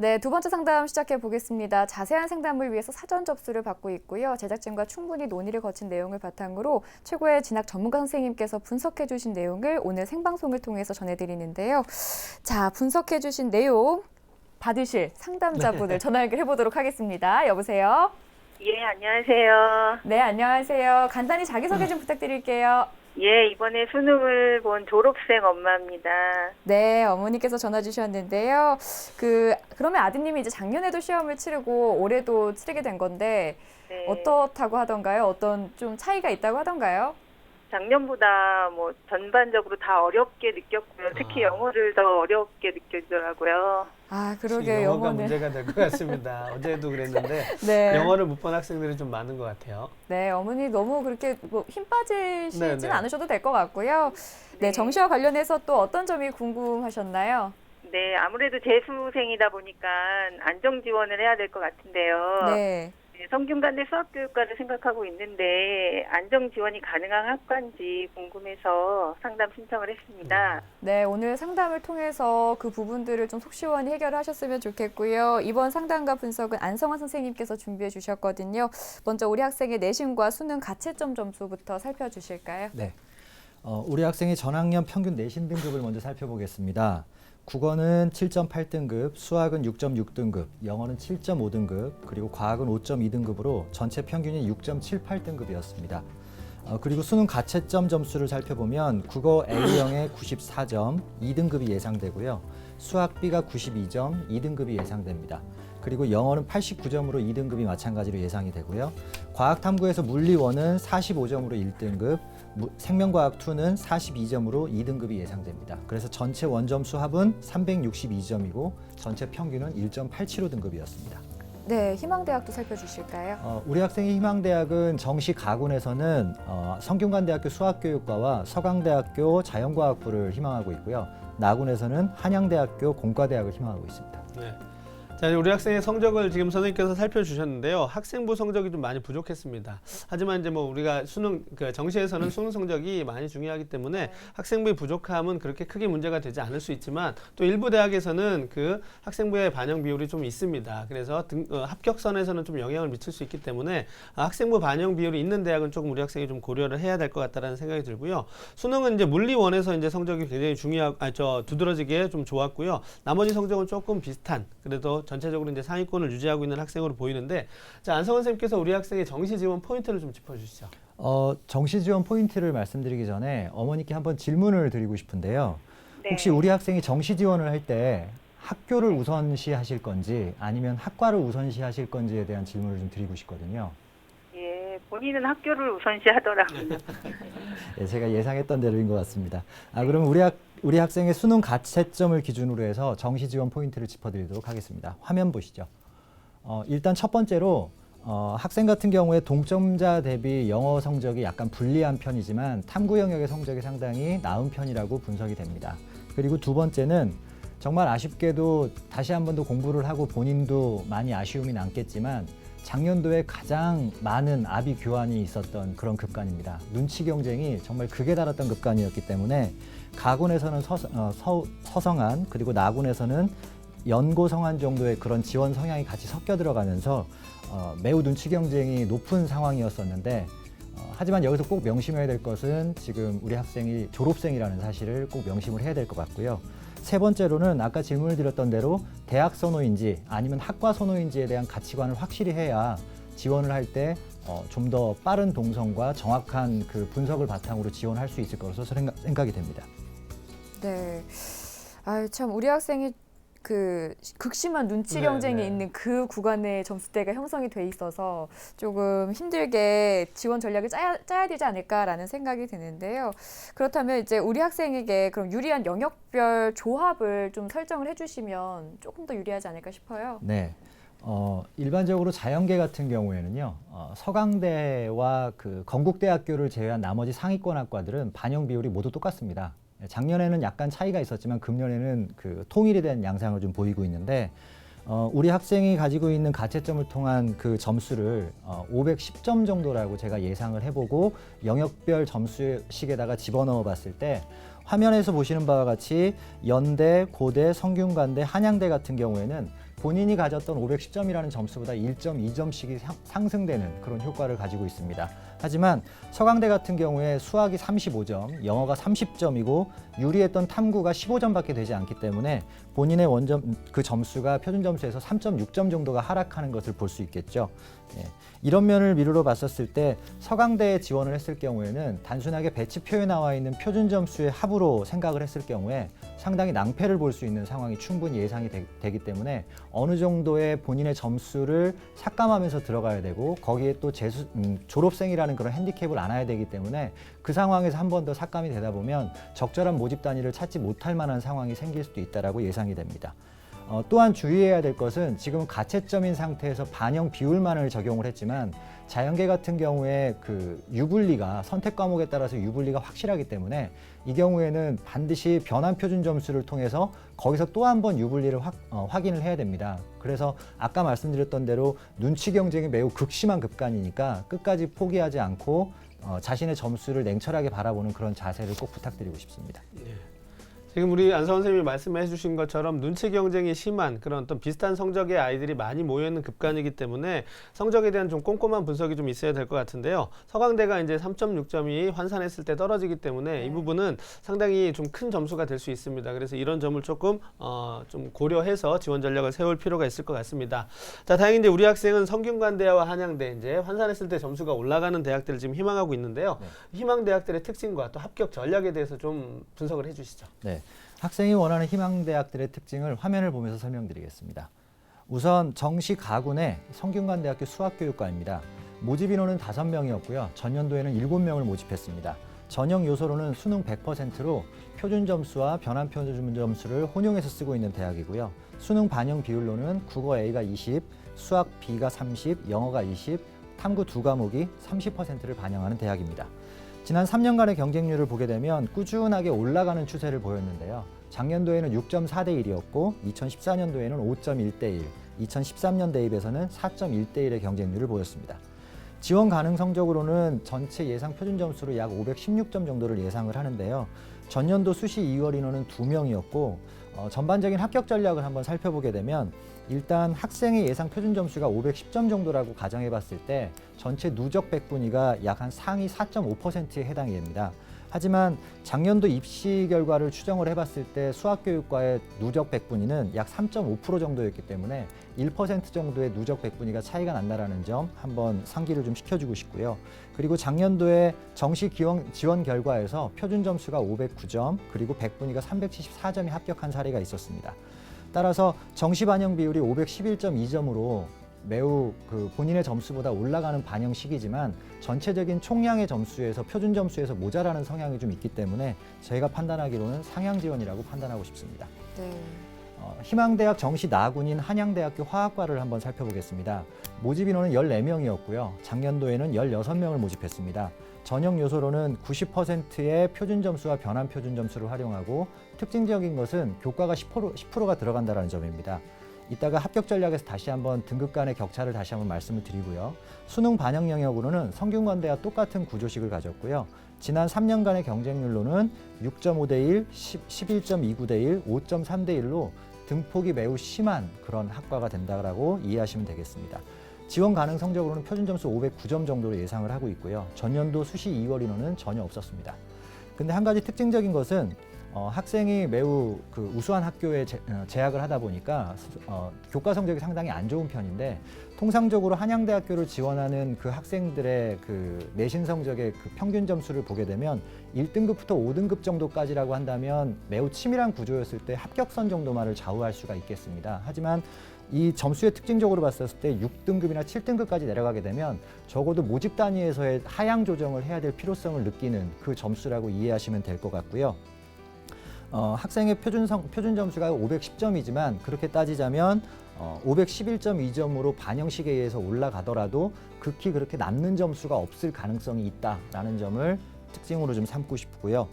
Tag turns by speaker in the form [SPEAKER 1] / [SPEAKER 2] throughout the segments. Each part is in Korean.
[SPEAKER 1] 네, 두 번째 상담 시작해 보겠습니다. 자세한 상담을 위해서 사전 접수를 받고 있고요. 제작진과 충분히 논의를 거친 내용을 바탕으로 최고의 진학 전문가 선생님께서 분석해 주신 내용을 오늘 생방송을 통해서 전해드리는데요. 자, 분석해 주신 내용 받으실 상담자분을 전화 연결해 보도록 하겠습니다. 여보세요?
[SPEAKER 2] 예, 안녕하세요.
[SPEAKER 1] 네, 안녕하세요. 간단히 자기소개 좀 부탁드릴게요.
[SPEAKER 2] 예, 이번에 수능을 본 졸업생 엄마입니다.
[SPEAKER 1] 네, 어머니께서 전화 주셨는데요. 그러면 아드님이 이제 작년에도 시험을 치르고 올해도 치르게 된 건데
[SPEAKER 2] 네.
[SPEAKER 1] 어떻다고 하던가요? 어떤 좀 차이가 있다고 하던가요?
[SPEAKER 2] 작년보다 뭐 전반적으로 다 어렵게 느꼈고요. 특히 영어를 더 어렵게 느껴지더라고요.
[SPEAKER 1] 아, 그러게요.
[SPEAKER 3] 영어가
[SPEAKER 1] 영어는.
[SPEAKER 3] 문제가 될 것 같습니다. 어제도 그랬는데
[SPEAKER 1] 네.
[SPEAKER 3] 영어를 못 본 학생들이 좀 많은 것 같아요.
[SPEAKER 1] 네, 어머니 너무 그렇게 힘 빠지시진
[SPEAKER 3] 네.
[SPEAKER 1] 않으셔도 될 것 같고요. 네,
[SPEAKER 2] 네.
[SPEAKER 1] 정시와 관련해서 또 어떤 점이 궁금하셨나요?
[SPEAKER 2] 네, 아무래도 재수생이다 보니까 안정 지원을 해야 될 것 같은데요.
[SPEAKER 1] 네.
[SPEAKER 2] 네, 성균관대 수학교육과를 생각하고 있는데 안정 지원이 가능한 학과인지 궁금해서 상담 신청을 했습니다.
[SPEAKER 1] 네, 오늘 상담을 통해서 그 부분들을 좀 속 시원히 해결하셨으면 좋겠고요. 이번 상담과 분석은 안성환 선생님께서 준비해 주셨거든요. 먼저 우리 학생의 내신과 수능 가채점 점수부터 살펴주실까요?
[SPEAKER 4] 네, 우리 학생의 전학년 평균 내신 등급을 먼저 살펴보겠습니다. 국어는 7.8등급, 수학은 6.6등급, 영어는 7.5등급, 그리고 과학은 5.2등급으로 전체 평균이 6.78등급이었습니다. 그리고 수능 가채점 점수를 살펴보면 국어 A형에 94점, 2등급이 예상되고요. 수학 B가 92점, 2등급이 예상됩니다. 그리고 영어는 89점으로 2등급이 마찬가지로 예상이 되고요. 과학탐구에서 물리 1은 45점으로 1등급, 생명과학 2는 42점으로 2등급이 예상됩니다. 그래서 전체 원점수 합은 362점이고 전체 평균은 1.875등급이었습니다.
[SPEAKER 1] 네, 희망대학도 살펴주실까요?
[SPEAKER 4] 우리 학생의 희망대학은 정시 가군에서는 성균관대학교 수학교육과와 서강대학교 자연과학부를 희망하고 있고요. 나군에서는 한양대학교 공과대학을 희망하고 있습니다.
[SPEAKER 3] 네. 자, 우리 학생의 성적을 지금 선생님께서 살펴주셨는데요. 학생부 성적이 좀 많이 부족했습니다. 하지만 이제 뭐 우리가 정시에서는 수능 성적이 많이 중요하기 때문에 학생부의 부족함은 그렇게 크게 문제가 되지 않을 수 있지만 또 일부 대학에서는 그 학생부의 반영 비율이 좀 있습니다. 그래서 합격선에서는 좀 영향을 미칠 수 있기 때문에 학생부 반영 비율이 있는 대학은 조금 우리 학생이 좀 고려를 해야 될 것 같다라는 생각이 들고요. 수능은 이제 물리 1에서 이제 성적이 굉장히 두드러지게 좀 좋았고요. 나머지 성적은 조금 비슷한, 그래도 전체적으로 이제 상위권을 유지하고 있는 학생으로 보이는데, 자, 안성원 선생님께서 우리 학생의 정시 지원 포인트를 좀 짚어주시죠.
[SPEAKER 4] 정시 지원 포인트를 말씀드리기 전에 어머니께 한번 질문을 드리고 싶은데요.
[SPEAKER 2] 네.
[SPEAKER 4] 혹시 우리 학생이 정시 지원을 할 때 학교를 우선시 하실 건지 아니면 학과를 우선시 하실 건지에 대한 질문을 좀 드리고 싶거든요.
[SPEAKER 2] 예, 본인은 학교를 우선시 하더라고요.
[SPEAKER 4] 예, 제가 예상했던 대로인 것 같습니다. 그럼 우리 학생의 수능 가채점을 기준으로 해서 정시 지원 포인트를 짚어드리도록 하겠습니다. 화면 보시죠. 일단 첫 번째로 학생 같은 경우에 동점자 대비 영어 성적이 약간 불리한 편이지만 탐구 영역의 성적이 상당히 나은 편이라고 분석이 됩니다. 그리고 두 번째는 정말 아쉽게도 다시 한 번 더 공부를 하고 본인도 많이 아쉬움이 남겠지만 작년도에 가장 많은 아비 교환이 있었던 그런 급간입니다. 눈치 경쟁이 정말 극에 달했던 급간이었기 때문에 가군에서는 서성한, 그리고 나군에서는 연고성한 정도의 그런 지원 성향이 같이 섞여 들어가면서 매우 눈치 경쟁이 높은 상황이었었는데, 하지만 여기서 꼭 명심해야 될 것은 지금 우리 학생이 졸업생이라는 사실을 꼭 명심을 해야 될 것 같고요. 세 번째로는 아까 질문을 드렸던 대로 대학 선호인지 아니면 학과 선호인지에 대한 가치관을 확실히 해야 지원을 할 때 좀 더 빠른 동선과 정확한 그 분석을 바탕으로 지원할 수 있을 것으로 생각이 됩니다.
[SPEAKER 1] 네. 참 우리 학생이 극심한 눈치
[SPEAKER 3] 네,
[SPEAKER 1] 경쟁이
[SPEAKER 3] 네.
[SPEAKER 1] 있는 그 구간의 점수대가 형성이 돼 있어서 조금 힘들게 지원 전략을 짜야 되지 않을까라는 생각이 드는데요. 그렇다면 이제 우리 학생에게 그럼 유리한 영역별 조합을 좀 설정을 해주시면 조금 더 유리하지 않을까 싶어요.
[SPEAKER 4] 네. 일반적으로 자연계 같은 경우에는요, 서강대와 그 건국대학교를 제외한 나머지 상위권 학과들은 반영 비율이 모두 똑같습니다. 작년에는 약간 차이가 있었지만 금년에는 그 통일이 된 양상을 좀 보이고 있는데, 우리 학생이 가지고 있는 가채점을 통한 그 점수를 510점 정도라고 제가 예상을 해보고 영역별 점수식에다가 집어넣어 봤을 때 화면에서 보시는 바와 같이 연대, 고대, 성균관대, 한양대 같은 경우에는 본인이 가졌던 510점이라는 점수보다 1.2점씩이 상승되는 그런 효과를 가지고 있습니다. 하지만 서강대 같은 경우에 수학이 35점, 영어가 30점이고 유리했던 탐구가 15점밖에 되지 않기 때문에 본인의 원점 그 점수가 표준 점수에서 3.6점 정도가 하락하는 것을 볼 수 있겠죠. 예. 이런 면을 미루어 봤었을 때 서강대에 지원을 했을 경우에는 단순하게 배치표에 나와 있는 표준 점수의 합으로 생각을 했을 경우에 상당히 낭패를 볼 수 있는 상황이 충분히 예상이 되기 때문에 어느 정도의 본인의 점수를 삭감하면서 들어가야 되고 거기에 또 졸업생이라는 그런 핸디캡을 안아야 되기 때문에 그 상황에서 한 번 더 삭감이 되다 보면 적절한 모집 단위를 찾지 못할 만한 상황이 생길 수도 있다라고 예상이 됩니다. 또한 주의해야 될 것은 지금 가채점인 상태에서 반영 비율만을 적용을 했지만 자연계 같은 경우에 그 유불리가 선택 과목에 따라서 유불리가 확실하기 때문에 이 경우에는 반드시 변환 표준 점수를 통해서 거기서 또 한 번 유불리를 확인을 해야 됩니다. 그래서 아까 말씀드렸던 대로 눈치 경쟁이 매우 극심한 급간이니까 끝까지 포기하지 않고 자신의 점수를 냉철하게 바라보는 그런 자세를 꼭 부탁드리고 싶습니다.
[SPEAKER 3] 지금 우리 안서원 선생님이 말씀해 주신 것처럼 눈치 경쟁이 심한 그런 어떤 비슷한 성적의 아이들이 많이 모여있는 급간이기 때문에 성적에 대한 좀 꼼꼼한 분석이 좀 있어야 될 것 같은데요. 서강대가 이제 3.6점이 환산했을 때 떨어지기 때문에 이 부분은 상당히 좀 큰 점수가 될 수 있습니다. 그래서 이런 점을 조금 좀 고려해서 지원 전략을 세울 필요가 있을 것 같습니다. 자, 다행히 이제 우리 학생은 성균관대와 한양대 이제 환산했을 때 점수가 올라가는 대학들을 지금 희망하고 있는데요. 희망 대학들의 특징과 또 합격 전략에 대해서 좀 분석을 해주시죠.
[SPEAKER 4] 네. 학생이 원하는 희망대학들의 특징을 화면을 보면서 설명드리겠습니다. 우선 정시 가군의 성균관대학교 수학교육과입니다. 모집 인원은 5명이었고요. 전년도에는 7명을 모집했습니다. 전형 요소로는 수능 100%로 표준 점수와 변환 표준 점수를 혼용해서 쓰고 있는 대학이고요. 수능 반영 비율로는 국어 A가 20, 수학 B가 30, 영어가 20, 탐구 2과목이 30%를 반영하는 대학입니다. 지난 3년간의 경쟁률을 보게 되면 꾸준하게 올라가는 추세를 보였는데요. 작년도에는 6.4대 1이었고 2014년도에는 5.1대 1, 2013년 대입에서는 4.1대 1의 경쟁률을 보였습니다. 지원 가능 성적으로는 전체 예상 표준 점수로 약 516점 정도를 예상을 하는데요. 전년도 수시 2월 인원은 2명이었고 전반적인 합격 전략을 한번 살펴보게 되면 일단 학생의 예상 표준 점수가 510점 정도라고 가정해 봤을 때 전체 누적 백분위가 약 한 상위 4.5%에 해당이 됩니다. 하지만 작년도 입시 결과를 추정을 해봤을 때 수학교육과의 누적 백분위는 약 3.5% 정도였기 때문에 1% 정도의 누적 백분위가 차이가 난다는 점 한번 상기를 좀 시켜주고 싶고요. 그리고 작년도에 정시 지원 결과에서 표준 점수가 509점 그리고 백분위가 374점이 합격한 사례가 있었습니다. 따라서 정시 반영 비율이 511.2점으로 매우 본인의 점수보다 올라가는 반영 시기지만 전체적인 총량의 점수에서 표준 점수에서 모자라는 성향이 좀 있기 때문에 저희가 판단하기로는 상향 지원이라고 판단하고 싶습니다.
[SPEAKER 1] 네.
[SPEAKER 4] 희망대학 정시 나군인 한양대학교 화학과를 한번 살펴보겠습니다. 모집 인원은 14명이었고요. 작년도에는 16명을 모집했습니다. 전형 요소로는 90%의 표준 점수와 변환 표준 점수를 활용하고 특징적인 것은 교과가 10%가 들어간다는 점입니다. 이따가 합격 전략에서 다시 한번 등급 간의 격차를 다시 한번 말씀을 드리고요. 수능 반영 영역으로는 성균관대와 똑같은 구조식을 가졌고요. 지난 3년간의 경쟁률로는 6.5대 1, 11.29대 1, 5.3대 1로 등폭이 매우 심한 그런 학과가 된다고 이해하시면 되겠습니다. 지원 가능 성적으로는 표준 점수 509점 정도로 예상을 하고 있고요. 전년도 수시 2월 인원은 전혀 없었습니다. 근데 한 가지 특징적인 것은 학생이 매우 우수한 학교에 재학을 하다 보니까 교과 성적이 상당히 안 좋은 편인데 통상적으로 한양대학교를 지원하는 그 학생들의 내신 성적의 평균 점수를 보게 되면 1등급부터 5등급 정도까지라고 한다면 매우 치밀한 구조였을 때 합격선 정도만을 좌우할 수가 있겠습니다. 하지만 이 점수의 특징적으로 봤을 때 6등급이나 7등급까지 내려가게 되면 적어도 모집 단위에서의 하향 조정을 해야 될 필요성을 느끼는 그 점수라고 이해하시면 될 것 같고요. 학생의 표준 점수가 510점이지만 그렇게 따지자면 511.2점으로 반영식에 의해서 올라가더라도 극히 그렇게 남는 점수가 없을 가능성이 있다라는 점을 특징으로 좀 삼고 싶고요.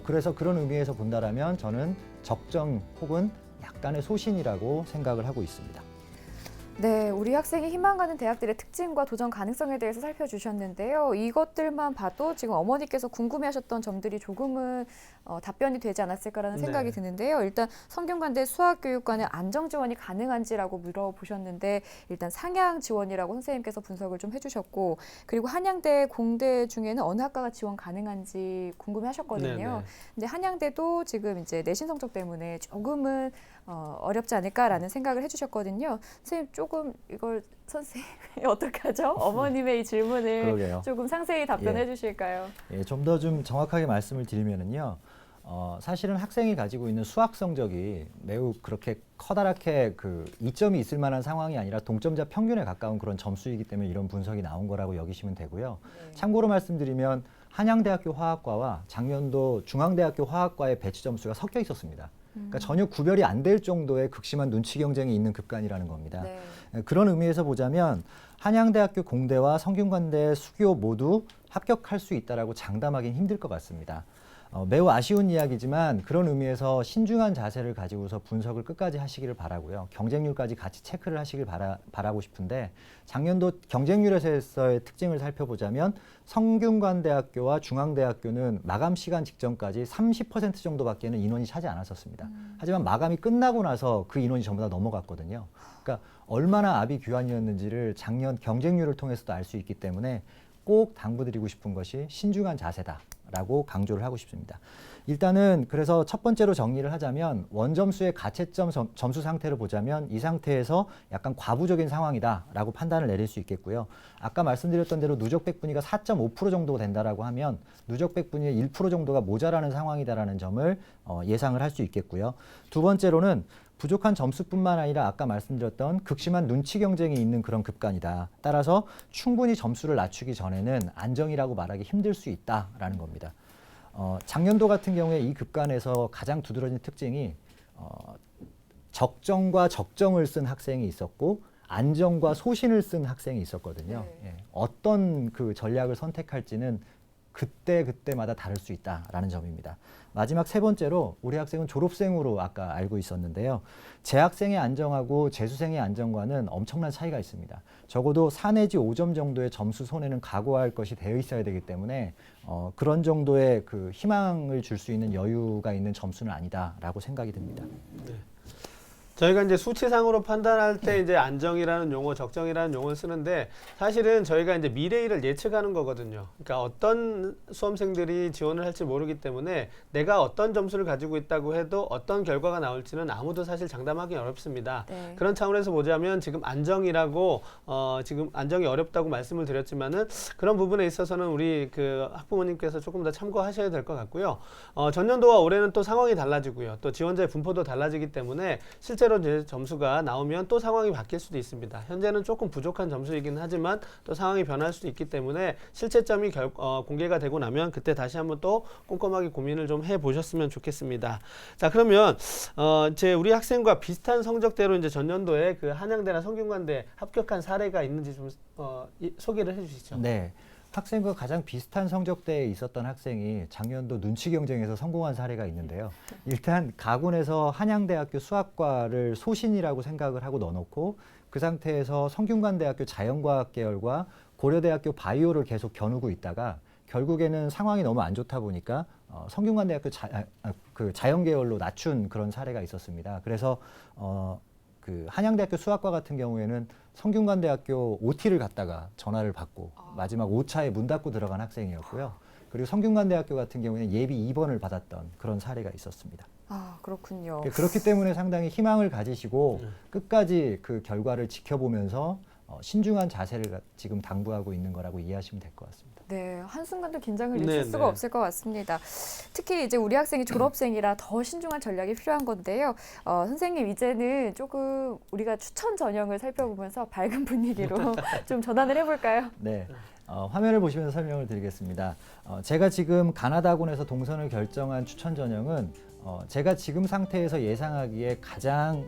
[SPEAKER 4] 그래서 그런 의미에서 본다라면 저는 적정 혹은 약간의 소신이라고 생각을 하고 있습니다.
[SPEAKER 1] 네, 우리 학생이 희망하는 대학들의 특징과 도전 가능성에 대해서 살펴주셨는데요. 이것들만 봐도 지금 어머니께서 궁금해하셨던 점들이 조금은 답변이 되지 않았을까라는
[SPEAKER 3] 네.
[SPEAKER 1] 생각이 드는데요. 일단 성균관대 수학교육과는 안정 지원이 가능한지라고 물어보셨는데 일단 상향 지원이라고 선생님께서 분석을 좀 해주셨고 그리고 한양대, 공대 중에는 어느 학과가 지원 가능한지 궁금해하셨거든요.
[SPEAKER 3] 네네.
[SPEAKER 1] 근데 한양대도 지금 이제 내신 성적 때문에 조금은 어렵지 않을까라는 생각을 해주셨거든요. 선생님 조금 이걸 선생님이 어떻게 하죠? 어머님의 이 질문을
[SPEAKER 4] 그러게요.
[SPEAKER 1] 조금 상세히 답변해
[SPEAKER 4] 예.
[SPEAKER 1] 주실까요?
[SPEAKER 4] 예, 좀 더 좀 정확하게 말씀을 드리면은요. 사실은 학생이 가지고 있는 수학 성적이 매우 그렇게 커다랗게 그 이점이 있을 만한 상황이 아니라 동점자 평균에 가까운 그런 점수이기 때문에 이런 분석이 나온 거라고 여기시면 되고요.
[SPEAKER 1] 네.
[SPEAKER 4] 참고로 말씀드리면 한양대학교 화학과와 작년도 중앙대학교 화학과의 배치 점수가 섞여 있었습니다. 그러니까 전혀 구별이 안 될 정도의 극심한 눈치 경쟁이 있는 급간이라는 겁니다.
[SPEAKER 1] 네.
[SPEAKER 4] 그런 의미에서 보자면 한양대학교 공대와 성균관대 수교 모두 합격할 수 있다라고 장담하기는 힘들 것 같습니다. 매우 아쉬운 이야기지만 그런 의미에서 신중한 자세를 가지고서 분석을 끝까지 하시기를 바라고요. 경쟁률까지 같이 체크를 하시길 바라고 싶은데 작년도 경쟁률에서의 특징을 살펴보자면 성균관대학교와 중앙대학교는 마감 시간 직전까지 30% 정도밖에는 인원이 차지 않았었습니다. 하지만 마감이 끝나고 나서 그 인원이 전부 다 넘어갔거든요. 그러니까 얼마나 아비규환이었는지를 작년 경쟁률을 통해서도 알 수 있기 때문에 꼭 당부드리고 싶은 것이 신중한 자세다라고 강조를 하고 싶습니다. 일단은 그래서 첫 번째로 정리를 하자면 원점수의 가채점 점수 상태를 보자면 이 상태에서 약간 과부적인 상황이다라고 판단을 내릴 수 있겠고요. 아까 말씀드렸던 대로 누적 백분위가 4.5% 정도 된다라고 하면 누적 백분위의 1% 정도가 모자라는 상황이다라는 점을 예상을 할 수 있겠고요. 두 번째로는 부족한 점수뿐만 아니라 아까 말씀드렸던 극심한 눈치 경쟁이 있는 그런 급간이다. 따라서 충분히 점수를 낮추기 전에는 안정이라고 말하기 힘들 수 있다라는 겁니다. 작년도 같은 경우에 이 급간에서 가장 두드러진 특징이 적정과 적정을 쓴 학생이 있었고 안정과 소신을 쓴 학생이 있었거든요.
[SPEAKER 1] 네.
[SPEAKER 4] 예, 어떤 그 전략을 선택할지는 그때마다 다를 수 있다라는 점입니다. 마지막 세 번째로 우리 학생은 졸업생으로 아까 알고 있었는데요. 재학생의 안정하고 재수생의 안정과는 엄청난 차이가 있습니다. 적어도 4 내지 5점 정도의 점수 손해는 각오할 것이 되어 있어야 되기 때문에 그런 정도의 그 희망을 줄 수 있는 여유가 있는 점수는 아니다라고 생각이 듭니다.
[SPEAKER 3] 저희가 이제 수치상으로 판단할 때 이제 안정이라는 용어, 적정이라는 용어를 쓰는데 사실은 저희가 이제 미래일을 예측하는 거거든요. 그러니까 어떤 수험생들이 지원을 할지 모르기 때문에 내가 어떤 점수를 가지고 있다고 해도 어떤 결과가 나올지는 아무도 사실 장담하기 어렵습니다.
[SPEAKER 1] 네.
[SPEAKER 3] 그런 차원에서 보자면 지금 안정이라고 지금 안정이 어렵다고 말씀을 드렸지만은 그런 부분에 있어서는 우리 그 학부모님께서 조금 더 참고하셔야 될 것 같고요. 전년도와 올해는 또 상황이 달라지고요. 또 지원자의 분포도 달라지기 때문에 실제로 이제 점수가 나오면 또 상황이 바뀔 수도 있습니다. 현재는 조금 부족한 점수이긴 하지만 또 상황이 변할 수도 있기 때문에 실체점이 공개가 되고 나면 그때 다시 한번 또 꼼꼼하게 고민을 좀 해보셨으면 좋겠습니다. 자, 그러면 우리 학생과 비슷한 성적대로 이제 전년도에 그 한양대나 성균관대 합격한 사례가 있는지 좀 소개를 해주시죠.
[SPEAKER 4] 네. 학생과 가장 비슷한 성적대에 있었던 학생이 작년도 눈치 경쟁에서 성공한 사례가 있는데요. 일단 가군에서 한양대학교 수학과를 소신이라고 생각을 하고 넣어놓고 그 상태에서 성균관대학교 자연과학 계열과 고려대학교 바이오를 계속 겨누고 있다가 결국에는 상황이 너무 안 좋다 보니까 성균관대학교 그 자연 계열로 낮춘 그런 사례가 있었습니다. 그래서 그 한양대학교 수학과 같은 경우에는 성균관대학교 OT를 갔다가 전화를 받고 마지막 5차에 문 닫고 들어간 학생이었고요. 그리고 성균관대학교 같은 경우에는 예비 2번을 받았던 그런 사례가 있었습니다.
[SPEAKER 1] 아, 그렇군요.
[SPEAKER 4] 그렇기 때문에 상당히 희망을 가지시고 끝까지 그 결과를 지켜보면서 신중한 자세를 지금 당부하고 있는 거라고 이해하시면 될 것 같습니다.
[SPEAKER 1] 네, 한순간도 긴장을 잊을
[SPEAKER 3] 네,
[SPEAKER 1] 수가
[SPEAKER 3] 네.
[SPEAKER 1] 없을 것 같습니다. 특히 이제 우리 학생이 졸업생이라 더 신중한 전략이 필요한 건데요. 선생님, 이제는 조금 우리가 추천 전형을 살펴보면서 밝은 분위기로 좀 전환을 해볼까요?
[SPEAKER 4] 네. 화면을 보시면서 설명을 드리겠습니다. 제가 지금 가나다군에서 동선을 결정한 추천 전형은 제가 지금 상태에서 예상하기에 가장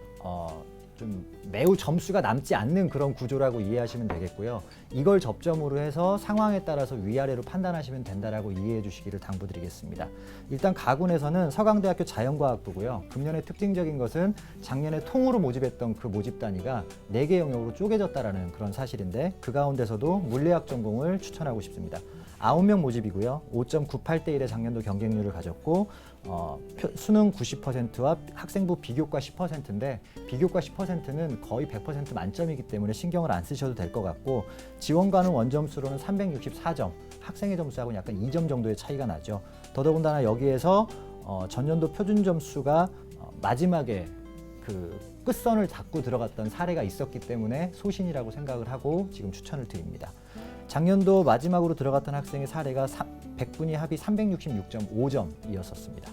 [SPEAKER 4] 좀 매우 점수가 남지 않는 그런 구조라고 이해하시면 되겠고요. 이걸 접점으로 해서 상황에 따라서 위아래로 판단하시면 된다라고 이해해 주시기를 당부드리겠습니다. 일단 가군에서는 서강대학교 자연과학부고요. 금년에 특징적인 것은 작년에 통으로 모집했던 그 모집 단위가 4개 영역으로 쪼개졌다라는 그런 사실인데 그 가운데서도 물리학 전공을 추천하고 싶습니다. 9명 모집이고요. 5.98대 1의 작년도 경쟁률을 가졌고 수능 90%와 학생부 비교과 10%인데 비교과 10%는 거의 100% 만점이기 때문에 신경을 안 쓰셔도 될 것 같고 지원과는 원점수로는 364점, 학생의 점수하고는 약간 2점 정도의 차이가 나죠. 더더군다나 여기에서 전년도 표준 점수가 마지막에 그 끝선을 잡고 들어갔던 사례가 있었기 때문에 소신이라고 생각을 하고 지금 추천을 드립니다. 작년도 마지막으로 들어갔던 학생의 사례가 100분위 합이 366.5점이었었습니다.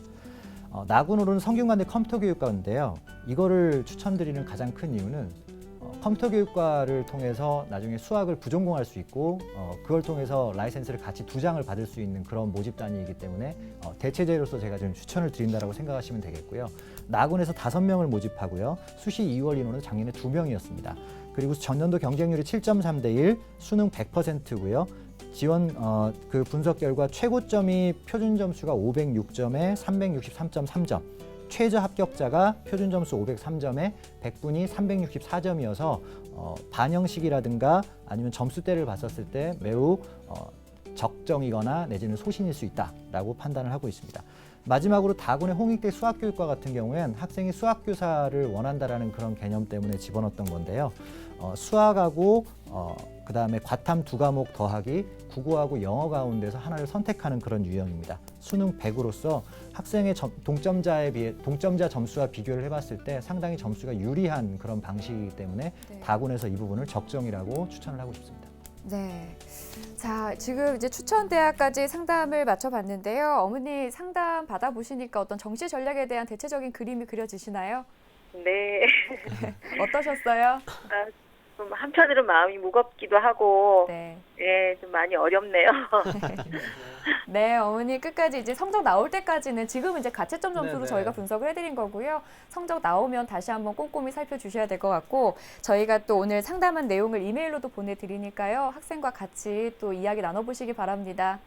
[SPEAKER 4] 나군으로는 성균관대 컴퓨터교육과인데요. 이거를 추천드리는 가장 큰 이유는 컴퓨터교육과를 통해서 나중에 수학을 부전공할 수 있고 그걸 통해서 라이센스를 같이 2장을 받을 수 있는 그런 모집 단위이기 때문에 대체제로서 제가 좀 추천을 드린다고 생각하시면 되겠고요. 나군에서 5명을 모집하고요. 수시 2월 인원은 작년에 2명이었습니다. 그리고 전년도 경쟁률이 7.3대 1, 수능 100%고요. 지원 그 분석 결과 최고점이 표준 점수가 506점에 363.3점, 최저 합격자가 표준 점수 503점에 100분이 364점이어서 반영식이라든가 아니면 점수대를 봤었을 때 매우 적정이거나 내지는 소신일 수 있다라고 판단을 하고 있습니다. 마지막으로 다군의 홍익대 수학교육과 같은 경우엔 학생이 수학교사를 원한다라는 그런 개념 때문에 집어넣었던 건데요. 수학하고 그다음에 과탐 2과목 더하기 국어하고 영어 가운데서 하나를 선택하는 그런 유형입니다. 수능 100으로서 학생의 동점자 점수와 비교를 해봤을 때 상당히 점수가 유리한 그런 방식이기 때문에 다군에서 이 부분을 적정이라고 추천을 하고 싶습니다.
[SPEAKER 1] 네. 자, 지금 이제 추천 대학까지 상담을 마쳐봤는데요. 어머니 상담 받아보시니까 어떤 정시 전략에 대한 대체적인 그림이 그려지시나요?
[SPEAKER 2] 네.
[SPEAKER 1] 어떠셨어요?
[SPEAKER 2] 좀 한편으로는 마음이 무겁기도 하고,
[SPEAKER 1] 네.
[SPEAKER 2] 예, 좀 많이 어렵네요.
[SPEAKER 1] 네, 어머니 끝까지 이제 성적 나올 때까지는 지금은 이제 가채점 점수로
[SPEAKER 3] 네네.
[SPEAKER 1] 저희가 분석을 해드린 거고요. 성적 나오면 다시 한번 꼼꼼히 살펴주셔야 될 것 같고 저희가 또 오늘 상담한 내용을 이메일로도 보내드리니까요. 학생과 같이 또 이야기 나눠보시기 바랍니다.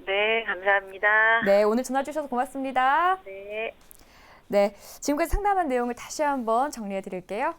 [SPEAKER 2] 네, 감사합니다.
[SPEAKER 1] 네, 오늘 전화 주셔서 고맙습니다.
[SPEAKER 2] 네.
[SPEAKER 1] 네, 지금까지 상담한 내용을 다시 한번 정리해 드릴게요.